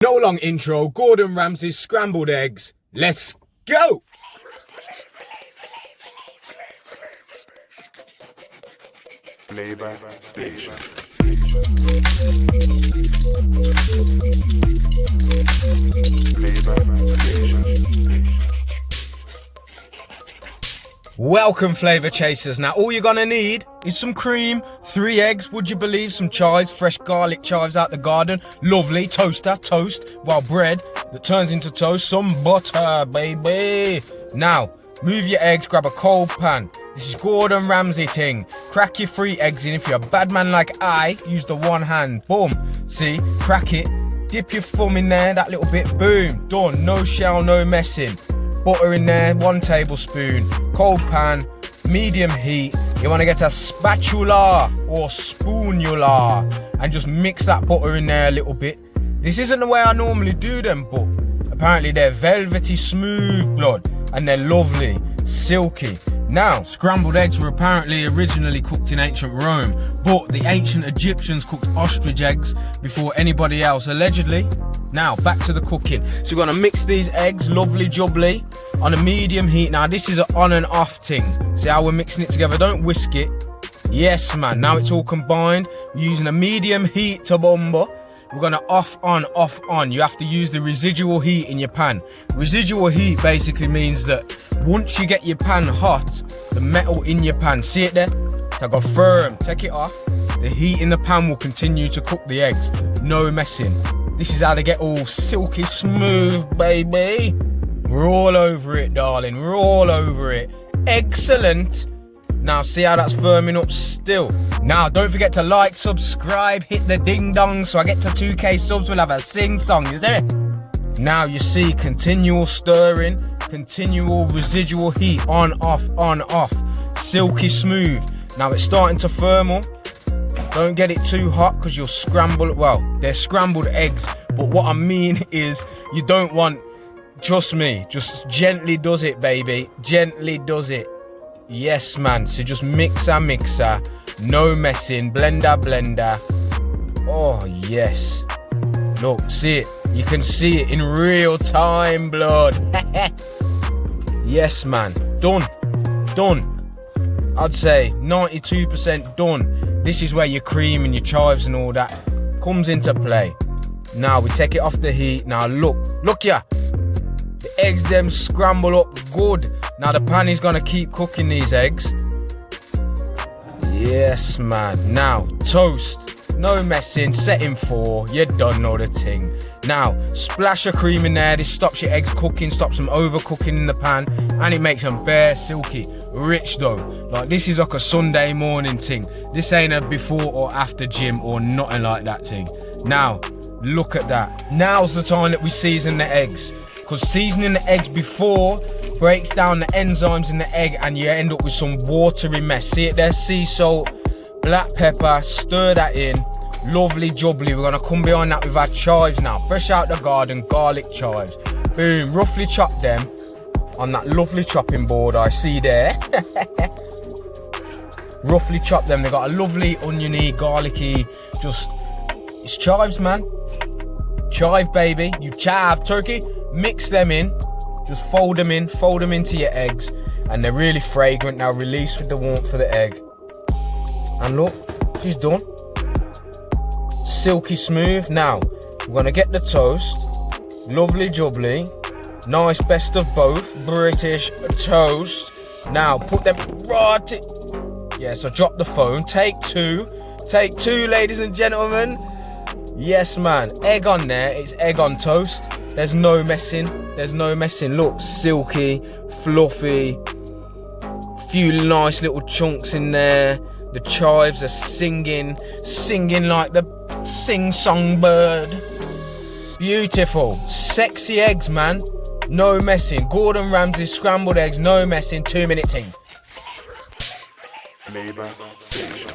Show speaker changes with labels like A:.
A: No long intro, Gordon Ramsay's scrambled eggs. Let's go!
B: Flava Station. Flava Station.
A: Welcome, Flavour Chasers. Now, all you're gonna need is some cream, 3 eggs, would you believe, some chives, fresh garlic chives out the garden, lovely, toaster, toast, well, bread that turns into toast, some butter, baby. Now, move your eggs, grab a cold pan. This is Gordon Ramsay thing. Crack your 3 eggs in. If you're a bad man like I, use the one hand. Boom. See, crack it, dip your thumb in there, that little bit, boom, done. No shell, no messing. Butter in there, 1 tablespoon, cold pan, medium heat. You want to get a spatula or spoonula and just mix that butter in there a little bit. This isn't the way I normally do them, but apparently they're velvety smooth, blood, and they're lovely, silky. Now, scrambled eggs were apparently originally cooked in ancient Rome, but the ancient Egyptians cooked ostrich eggs before anybody else, allegedly. Now, back to the cooking. So we're gonna mix these eggs, lovely jubbly, on a medium heat. Now, this is an on and off thing. See how we're mixing it together? Don't whisk it. Yes, man, now it's all combined. We're using a medium heat to bomba. We're gonna off, on. You have to use the residual heat in your pan. Residual heat basically means that once you get your pan hot, the metal in your pan, see it there? It's got firm, take it off. The heat in the pan will continue to cook the eggs. No messing. This is how they get all silky smooth, baby. We're all over it, darling, we're all over it. Excellent. Now see how that's firming up still. Now don't forget to like, subscribe, hit the ding dong so I get to 2K subs, we'll have a sing song, you see it? Now you see continual stirring, continual residual heat, on, off, silky smooth. Now it's starting to firm up. Don't get it too hot because you'll scramble, well, they're scrambled eggs, but what I mean is you don't want, trust me, just gently does it, baby, gently does it. Yes, man, so just mixer, no messing, blender. Oh, yes. Look, see it, you can see it in real time, blood. Yes, man, done. I'd say 92% done. This is where your cream and your chives and all that comes into play. Now we take it off the heat. Now look ya. The eggs them scramble up good. Now the pan is gonna keep cooking these eggs. Yes, man. Now toast, no messing, setting 4. You don't know the thing. Now splash of cream in there. This stops your eggs cooking, stops them overcooking in the pan, and it makes them bare silky. Rich though, like this is like a Sunday morning thing. This ain't a before or after gym or nothing like that thing. Now look at that. Now's the time that we season the eggs, because seasoning the eggs before breaks down the enzymes in the egg and you end up with some watery mess. See it there? Sea salt, black pepper, stir that in, lovely jubbly. We're gonna come behind that with our chives now, fresh out the garden, garlic chives, boom, roughly chop them on that lovely chopping board I see there. Roughly chop them. They got a lovely oniony, garlicky, just, it's chives, man. Chive, baby, you chive turkey. Mix them in, just fold them into your eggs, and they're really fragrant. Now release with the warmth of the egg, and look, she's done. Silky smooth. Now we're gonna get the toast, lovely jubbly, nice best of both, British toast. Now put them right in. Yeah, so drop the phone, take two, ladies and gentlemen. Yes, man, egg on there, it's egg on toast. There's no messing. Look, silky, fluffy, few nice little chunks in there. The chives are singing like the sing-song bird. Beautiful, sexy eggs, man. No messing. Gordon Ramsay's scrambled eggs, no messing, 2-minute thing.
B: Flava Station.